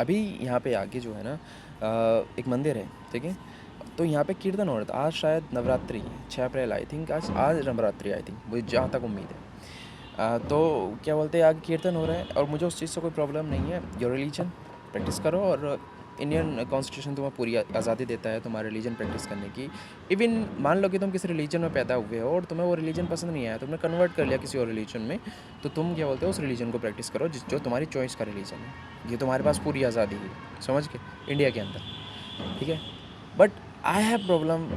अभी यहाँ पे आगे जो है ना एक मंदिर है, ठीक है। तो यहाँ पे कीर्तन हो रहा था, आज शायद नवरात्रि है, 6 अप्रैल आई थिंक, आज आज नवरात्रि आई थिंक, मुझे जहाँ तक उम्मीद है। तो क्या बोलते हैं, आगे कीर्तन हो रहा है और मुझे उस चीज़ से कोई प्रॉब्लम नहीं है। योर रिलीजन प्रैक्टिस करो, और इंडियन कॉन्स्टिट्यूशन तुम्हें पूरी आज़ादी देता है तुम्हारे रिलीजन प्रैक्टिस करने की। इवन मान लो कि तुम किसी रिलीजन में पैदा हुए हो और तुम्हें वो रिलीजन पसंद नहीं आया, तुमने कन्वर्ट कर लिया किसी और रिलीजन में, तो तुम क्या बोलते हो, उस रिलीजन को प्रैक्टिस करो जो तुम्हारी चॉइस का रिलीजन है। ये तुम्हारे पास पूरी आज़ादी है, समझ के, इंडिया के अंदर, ठीक है। But I have problem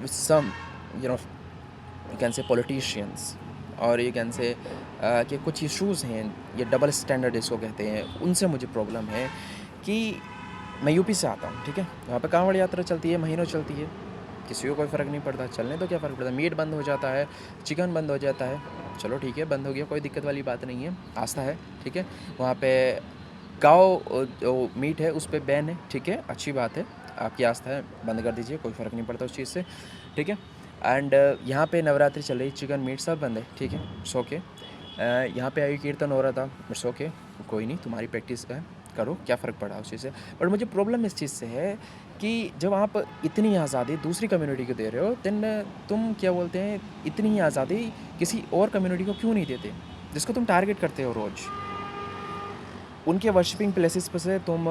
with some, you know, you can say politicians, और ये कैन से कि कुछ इश्यूज़ हैं, ये डबल स्टैंडर्ड इसको कहते हैं, उनसे मुझे प्रॉब्लम है। कि मैं यूपी से आता हूँ, ठीक है, वहाँ पे कांवड़ यात्रा चलती है, महीनों चलती है, किसी को कोई फ़र्क नहीं पड़ता, चलने तो क्या फ़र्क पड़ता है, मीट बंद हो जाता है, चिकन बंद हो जाता है, चलो ठीक है, बंद हो गया, कोई दिक्कत वाली बात नहीं है, आस्था है, ठीक है। वहाँ पे काऊ जो मीट है उस पे बैन है, ठीक है, अच्छी बात है, आपकी आस्था है, बंद कर दीजिए, कोई फ़र्क नहीं पड़ता उस चीज़ से, ठीक है। एंड यहाँ पे नवरात्रि चल रही, चिकन मीट सब बंद है, ठीक है, इट्स ओके। यहाँ पे आयु कीर्तन हो रहा था, इट्स ओके, कोई नहीं, तुम्हारी प्रैक्टिस है, करो, क्या फ़र्क पड़ा उस चीज़ से। बट मुझे प्रॉब्लम इस चीज़ से है कि जब आप इतनी आज़ादी दूसरी कम्युनिटी को दे रहे हो, देन तुम क्या बोलते हैं, इतनी ही आज़ादी किसी और कम्युनिटी को क्यों नहीं देते, जिसको तुम टारगेट करते हो रोज़। उनके वर्शिपिंग प्लेसेस पर से तुम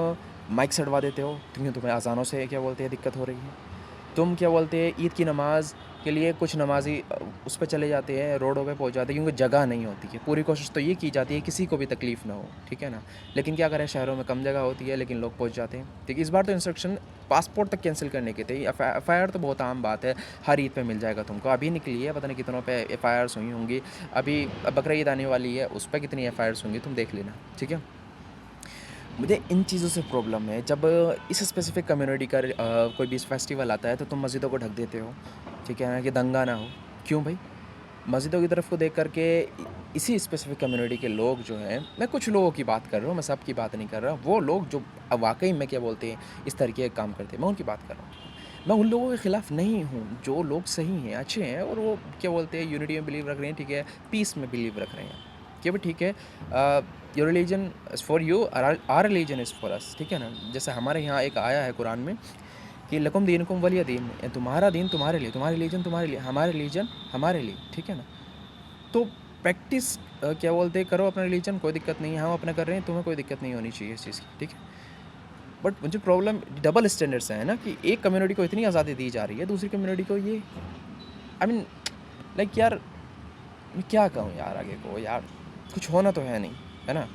माइक सड़वा देते हो, क्योंकि तुम्हें अज़ानों से क्या बोलते हैं दिक्कत हो रही है। तुम क्या बोलते हैं, ईद की नमाज़ के लिए कुछ नमाजी उस पर चले जाते हैं, रोडों पे पहुंच जाते हैं, क्योंकि जगह नहीं होती है। पूरी कोशिश तो ये की जाती है किसी को भी तकलीफ़ ना हो, ठीक है ना। लेकिन क्या करें, शहरों में कम जगह होती है, लेकिन लोग पहुंच जाते हैं, ठीक है। इस बार तो इंस्ट्रक्शन पासपोर्ट तक कैंसिल करने के थे। एफ आई आर तो बहुत आम बात है, हर ईद पे मिल जाएगा तुमको, अभी निकली है, पता नहीं कितनों पे FIRs हुई होंगी। अभी बकरा ईद आने वाली है, उस पर कितनी FIRs होंगी तुम देख लेना, ठीक है। मुझे इन चीज़ों से प्रॉब्लम है। जब इस स्पेसिफिक कम्युनिटी का कोई भी फेस्टिवल आता है, तो तुम मस्जिदों को ढक देते हो, ठीक है ना, कि दंगा ना हो। क्यों भाई? मस्जिदों की तरफ को देख कर के इसी स्पेसिफिक कम्युनिटी के लोग जो हैं, मैं कुछ लोगों की बात कर रहा हूँ, मैं सब की बात नहीं कर रहा, वो लोग जो वाक़ई में क्या बोलते हैं इस तरीके का काम करते हैं, मैं उनकी बात कर रहा हूँ। मैं उन लोगों के खिलाफ़ नहीं हूँ, जो लोग सही हैं, अच्छे हैं, और वो क्या बोलते हैं यूनिटी में बिलीव रख रहे हैं, ठीक है, पीस में बिलीव रख रहे हैं, कि भाई ठीक है, your religion is for you, our religion is for us, ठीक है ना। जैसे हमारे यहाँ एक आया है कुरान में कि लकुम दीनुकुम वलिय दीन, तुम्हारा दीन तुम्हारे लिए, तुम्हारा रिलीजन तुम्हारे लिए, हमारे रिलीजन हमारे लिए, ठीक है ना। तो प्रैक्टिस क्या बोलते हैं, करो अपना रिलीजन, कोई दिक्कत नहीं है, हम अपना कर रहे हैं, तुम्हें कोई दिक्कत नहीं होनी चाहिए इस चीज़ की, ठीक है। बट मुझे प्रॉब्लम डबल स्टैंडर्ड से है ना, कि एक कम्युनिटी को इतनी आज़ादी दी जा रही है, दूसरी कम्युनिटी को ये, आई मीन, लाइक यार, मैं क्या कहूँ यार, आगे को यार कुछ होना तो है नहीं, है ना।